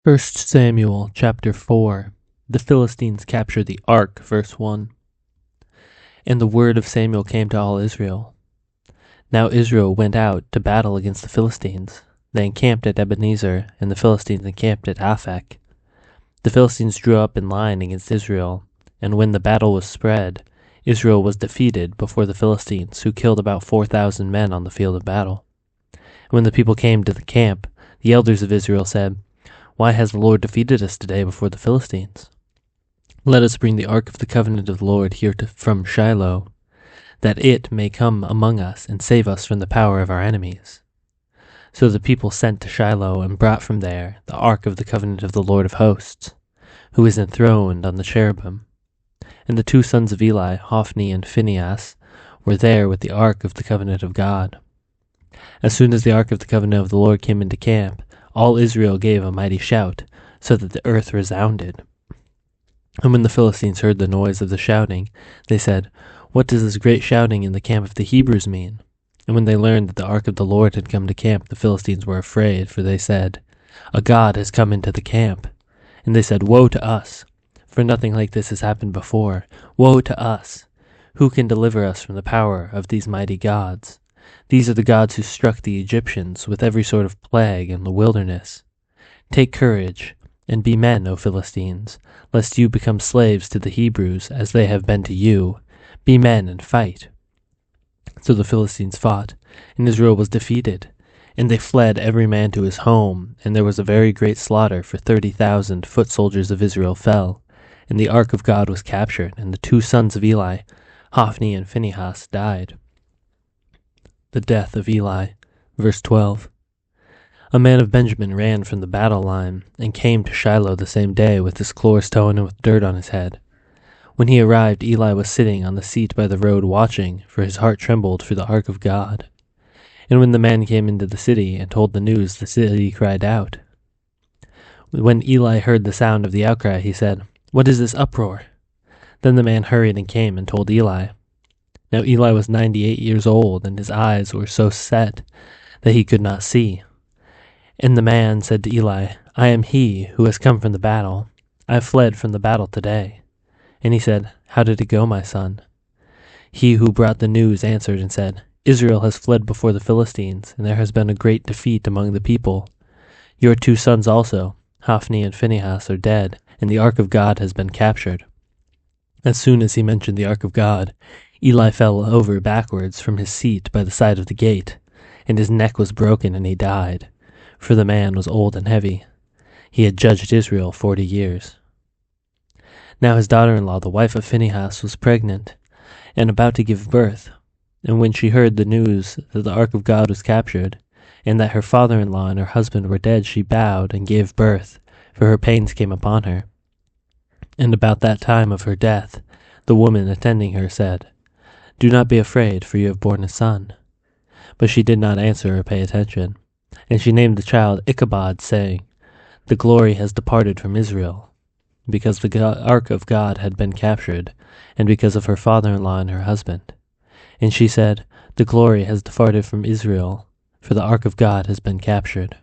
First Samuel chapter 4. The Philistines capture the ark, verse 1. And the word of Samuel came to all Israel. Now Israel went out to battle against the Philistines. They encamped at Ebenezer, and the Philistines encamped at Aphek. The Philistines drew up in line against Israel, and when the battle was spread, Israel was defeated before the Philistines, who killed about 4,000 men on the field of battle. And when the people came to the camp, the elders of Israel said, "Why has the Lord defeated us today before the Philistines? Let us bring the ark of the covenant of the Lord here from Shiloh, that it may come among us and save us from the power of our enemies." So the people sent to Shiloh and brought from there the ark of the covenant of the Lord of hosts, who is enthroned on the cherubim. And the two sons of Eli, Hophni and Phinehas, were there with the ark of the covenant of God. As soon as the ark of the covenant of the Lord came into camp, all Israel gave a mighty shout, so that the earth resounded. And when the Philistines heard the noise of the shouting, they said, "What does this great shouting in the camp of the Hebrews mean?" And when they learned that the ark of the Lord had come to camp, the Philistines were afraid, for they said, "A god has come into the camp." And they said, "Woe to us! For nothing like this has happened before. Woe to us! Who can deliver us from the power of these mighty gods? These are the gods who struck the Egyptians with every sort of plague in the wilderness. Take courage, and be men, O Philistines, lest you become slaves to the Hebrews, as they have been to you. Be men and fight." So the Philistines fought, and Israel was defeated. And they fled every man to his home, and there was a very great slaughter, for 30,000 foot soldiers of Israel fell. And the ark of God was captured, and the two sons of Eli, Hophni and Phinehas, died. The death of Eli, verse 12. A man of Benjamin ran from the battle line, and came to Shiloh the same day with his clothes torn and with dirt on his head. When he arrived, Eli was sitting on the seat by the road watching, for his heart trembled for the ark of God. And when the man came into the city and told the news, the city cried out. When Eli heard the sound of the outcry, he said, "What is this uproar?" Then the man hurried and came and told Eli. Now Eli was 98 years old, and his eyes were so set that he could not see. And the man said to Eli, "I am he who has come from the battle. I have fled from the battle today." And he said, "How did it go, my son?" He who brought the news answered and said, "Israel has fled before the Philistines, and there has been a great defeat among the people. Your two sons also, Hophni and Phinehas, are dead, and the ark of God has been captured." As soon as he mentioned the ark of God, Eli fell over backwards from his seat by the side of the gate, and his neck was broken, and he died, for the man was old and heavy. He had judged Israel 40 years. Now his daughter-in-law, the wife of Phinehas, was pregnant, and about to give birth. And when she heard the news that the ark of God was captured, and that her father-in-law and her husband were dead, she bowed and gave birth, for her pains came upon her. And about that time of her death, the woman attending her said, "Do not be afraid, for you have borne a son." But she did not answer or pay attention. And she named the child Ichabod, saying, "The glory has departed from Israel," because the ark of God had been captured, and because of her father-in-law and her husband. And she said, "The glory has departed from Israel, for the ark of God has been captured."